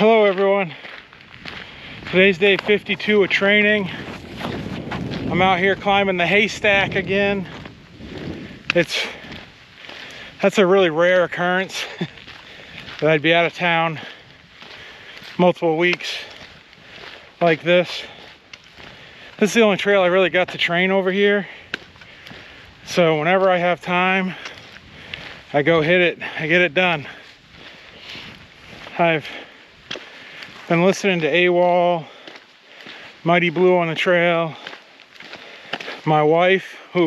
Hello everyone. Today's day 52 of training. I'm out here climbing the Haystack again. That's a really rare occurrence that I'd be out of town multiple weeks like this. This is the only trail I really got to train over here. So whenever I have time, I go hit it, I get it done. I've been listening to AWOL, Mighty Blue on the trail. My wife, who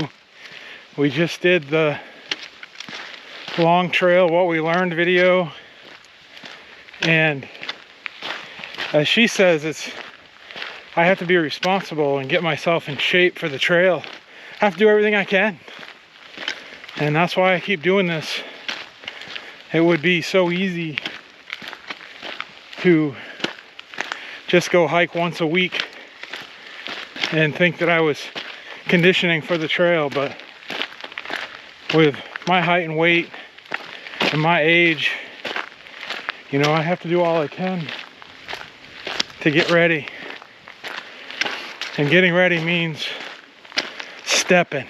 we just did the long trail, what we learned video. And as she says, I have to be responsible and get myself in shape for the trail. I have to do everything I can. And that's why I keep doing this. It would be so easy to just go hike once a week and think that I was conditioning for the trail, but with my height and weight and my age, you know, I have to do all I can to get ready. And getting ready means stepping.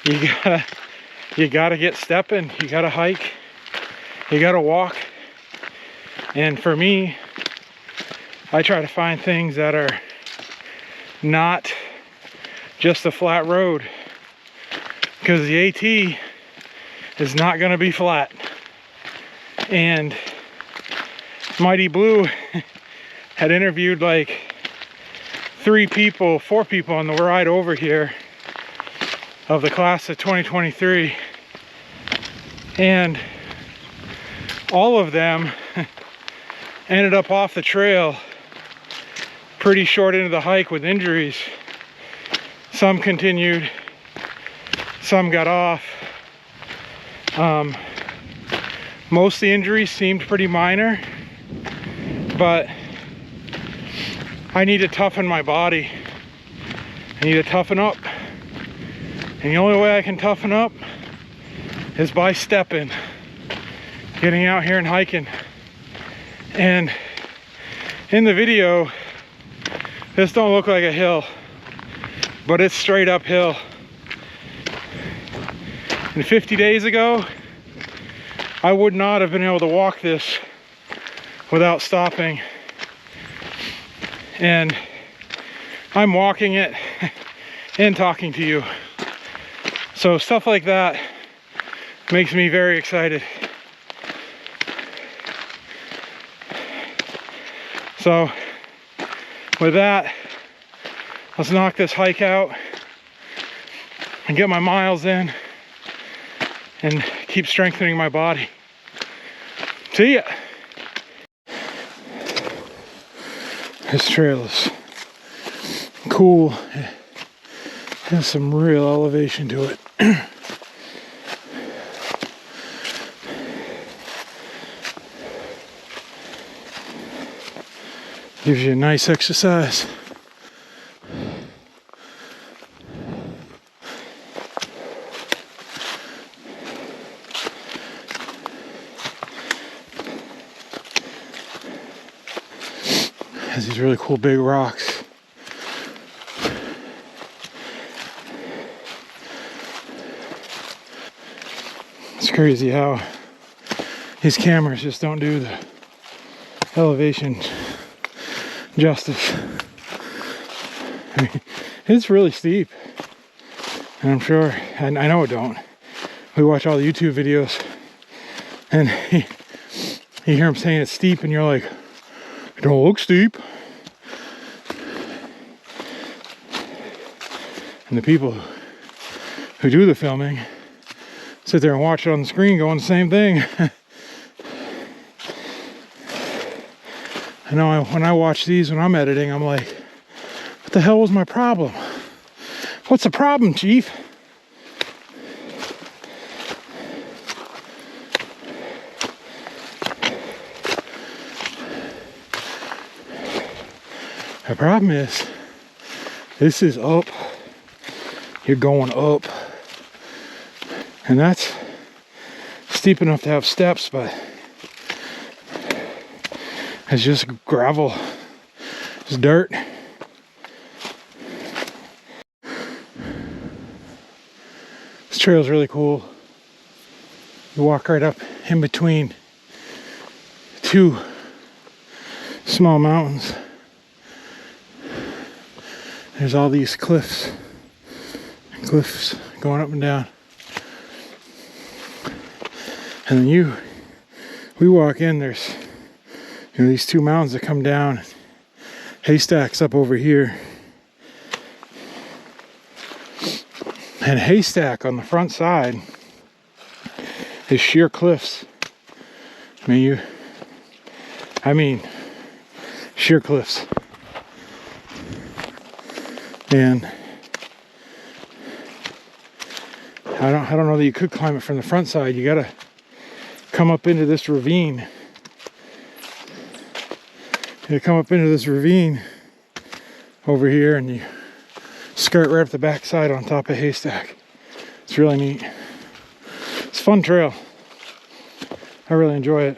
You gotta get stepping. You gotta hike. You gotta walk. And for me, I try to find things that are not just a flat road, because the AT is not going to be flat. And Mighty Blue had interviewed like 4 people on the ride over here of the class of 2023, and all of them ended up off the trail pretty short into the hike with injuries. Some continued, some got off. Most of the injuries seemed pretty minor, but I need to toughen my body. I need to toughen up. And the only way I can toughen up is by stepping, getting out here and hiking. And in the video, this don't look like a hill, but it's straight uphill. And 50 days ago, I would not have been able to walk this without stopping. And I'm walking it and talking to you. So stuff like that makes me very excited. So with that, let's knock this hike out and get my miles in and keep strengthening my body. See ya. This trail is cool. It has some real elevation to it. Gives you a nice exercise. Has these really cool big rocks. It's crazy how these cameras just don't do the elevation justice. I mean, it's really steep, and I'm sure, and I know it don't. We watch all the YouTube videos, and you hear them saying it's steep, and you're like, it don't look steep. And the people who do the filming sit there and watch it on the screen going the same thing. I know when I watch these when I'm editing, I'm like, what the hell was my problem? What's the problem, Chief? The problem is, this is up. You're going up. And that's steep enough to have steps, but It's just gravel, it's dirt. This trail is really cool. You walk right up in between two small mountains. There's all these cliffs going up and down. And then we walk in, there's these two mountains that come down. Haystack's up over here. And Haystack on the front side is sheer cliffs. I mean sheer cliffs. And I don't know that you could climb it from the front side. You gotta come up into this ravine. You come up into this ravine over here and you skirt right up the back side on top of Haystack. It's really neat. It's a fun trail. I really enjoy it.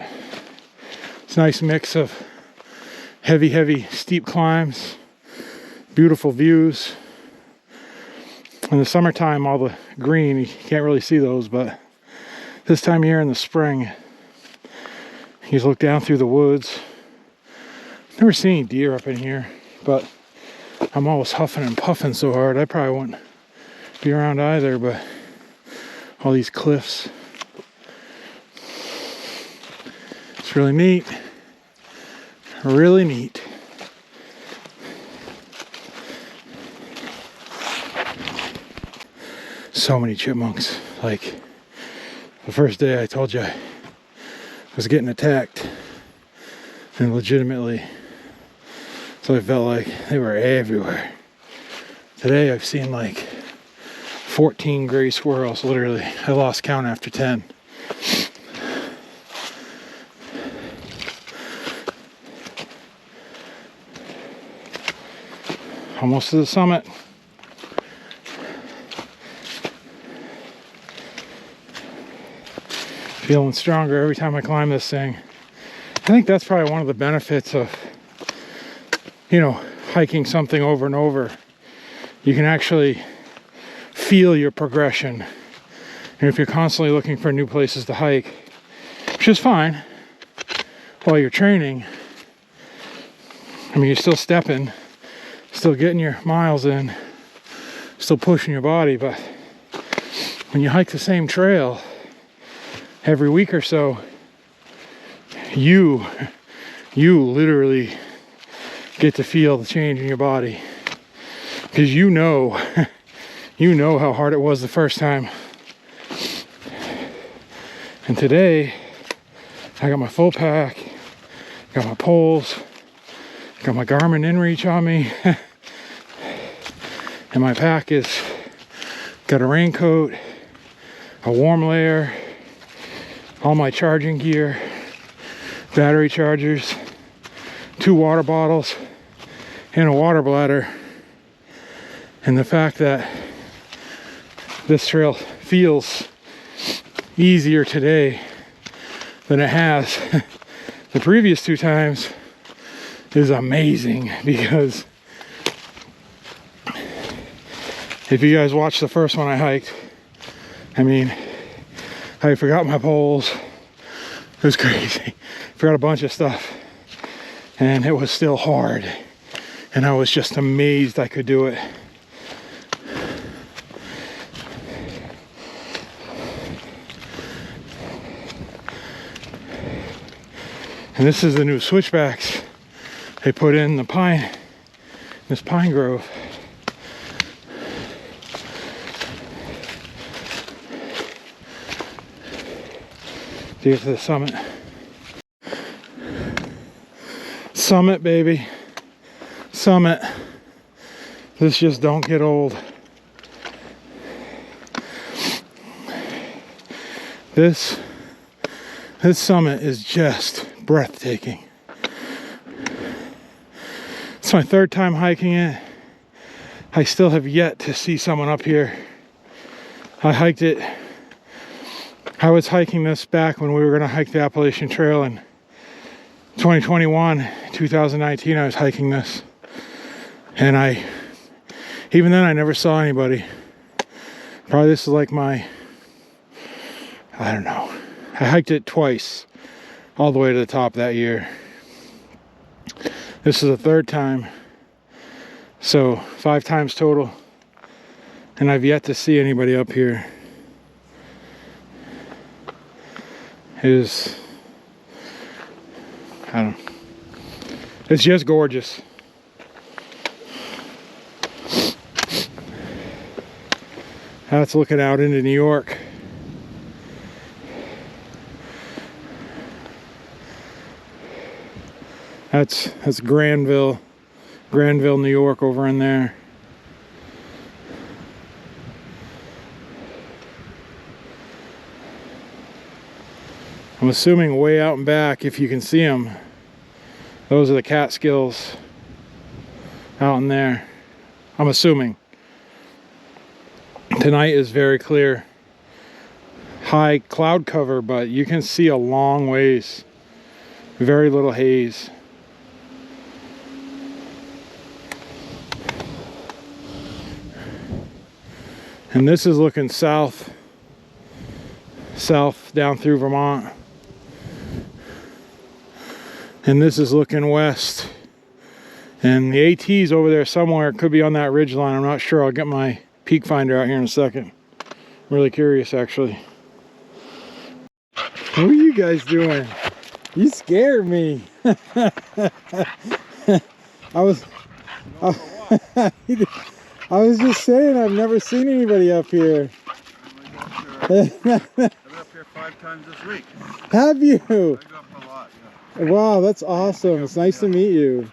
It's a nice mix of heavy, steep climbs, beautiful views. In the summertime, all the green, you can't really see those, but this time of year in the spring, you just look down through the woods. Never seen any deer up in here, but I'm always huffing and puffing so hard, I probably wouldn't be around either, but all these cliffs. It's really neat. Really neat. So many chipmunks. Like the first day I told you I was getting attacked, and legitimately, so I felt like they were everywhere. Today I've seen like 14 gray squirrels, literally. I lost count after 10. Almost to the summit. Feeling stronger every time I climb this thing. I think that's probably one of the benefits of, hiking something over and over. You can actually feel your progression. And if you're constantly looking for new places to hike, which is fine while you're training, you're still stepping, still getting your miles in, still pushing your body, but when you hike the same trail every week or so, you literally get to feel the change in your body, because you know how hard it was the first time. And today I got my full pack, got my poles, got my Garmin inReach on me, and my pack is got a raincoat, a warm layer, all my charging gear, battery chargers, 2 water bottles, and a water bladder. And the fact that this trail feels easier today than it has the previous 2 times is amazing, because if you guys watched the first one I hiked, I forgot my poles. It was crazy. Forgot a bunch of stuff, and it was still hard, and I was just amazed I could do it. And this is the new switchbacks they put in this pine grove. To get to the summit. Summit, baby. Summit. This just don't get old. This summit is just breathtaking. It's my 3rd time hiking it. I still have yet to see someone up here. I hiked it. I was hiking this back when we were going to hike the Appalachian Trail in 2021, 2019, I was hiking this, and even then I never saw anybody. Probably this is like my, I don't know, I hiked it twice all the way to the top that year. This is the third time, so 5 times total, and I've yet to see anybody up here. I don't know, it's just gorgeous. That's looking out into New York. That's Granville, New York over in there. I'm assuming way out and back, if you can see them, those are the Catskills out in there. I'm assuming. Tonight is very clear. High cloud cover, but you can see a long ways. Very little haze. And this is looking south down through Vermont. And this is looking west. And the AT's over there somewhere. It could be on that ridge line. I'm not sure. I'll get my peak finder out here in a second. I'm really curious, actually. What are you guys doing? You scared me. I was just saying, I've never seen anybody up here. I've been up here 5 times this week. Have you? I go up a lot, yeah. Wow, that's awesome. It's nice to meet you.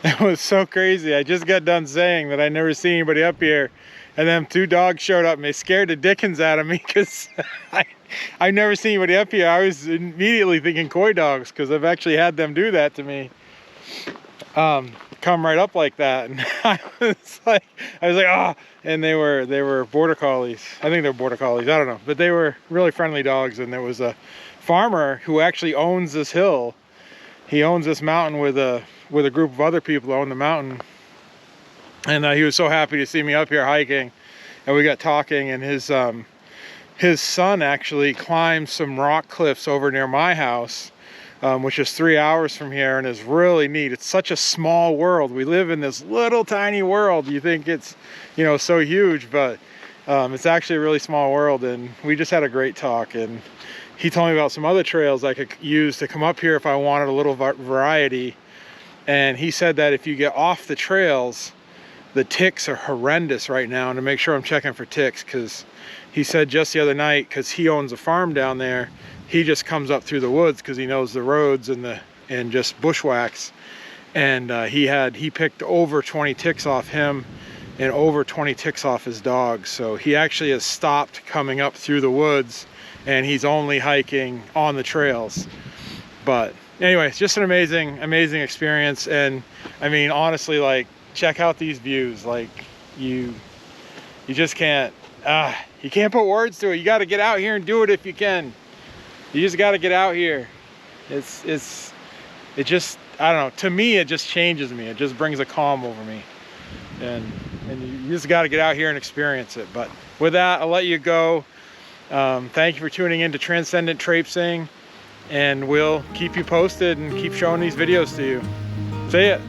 It was so crazy. I just got done saying that I never seen anybody up here, and then 2 dogs showed up and they scared the dickens out of me because I've never seen anybody up here. I was immediately thinking coy dogs because I've actually had them do that to me. Come right up like that, and I was like, ah, and they were border collies. I think they're border collies, I don't know, but they were really friendly dogs. And there was a farmer who actually owns this hill. He owns this mountain with a group of other people who own the mountain, and he was so happy to see me up here hiking, and we got talking. And his son actually climbed some rock cliffs over near my house, which is 3 hours from here, and is really neat. It's such a small world. We live in this little tiny world. You think it's, you know, so huge, but it's actually a really small world. And we just had a great talk, and he told me about some other trails I could use to come up here if I wanted a little variety. And he said that if you get off the trails, the ticks are horrendous right now, and to make sure I'm checking for ticks, because he said just the other night, because he owns a farm down there, he just comes up through the woods because he knows the roads and just bushwhacks. And he picked over 20 ticks off him and over 20 ticks off his dogs. So he actually has stopped coming up through the woods, and he's only hiking on the trails. But anyway, it's just an amazing experience. And I mean, honestly, like, check out these views. Like, you just can't you can't put words to it. You got to get out here and do it if you can. You just got to get out here. It just, I don't know, to me it just changes me. It just brings a calm over me, and you just got to get out here and experience it. But with that, I'll let you go. Thank you for tuning in to Transcendent Traipsing, and we'll keep you posted and keep showing these videos to you. See ya.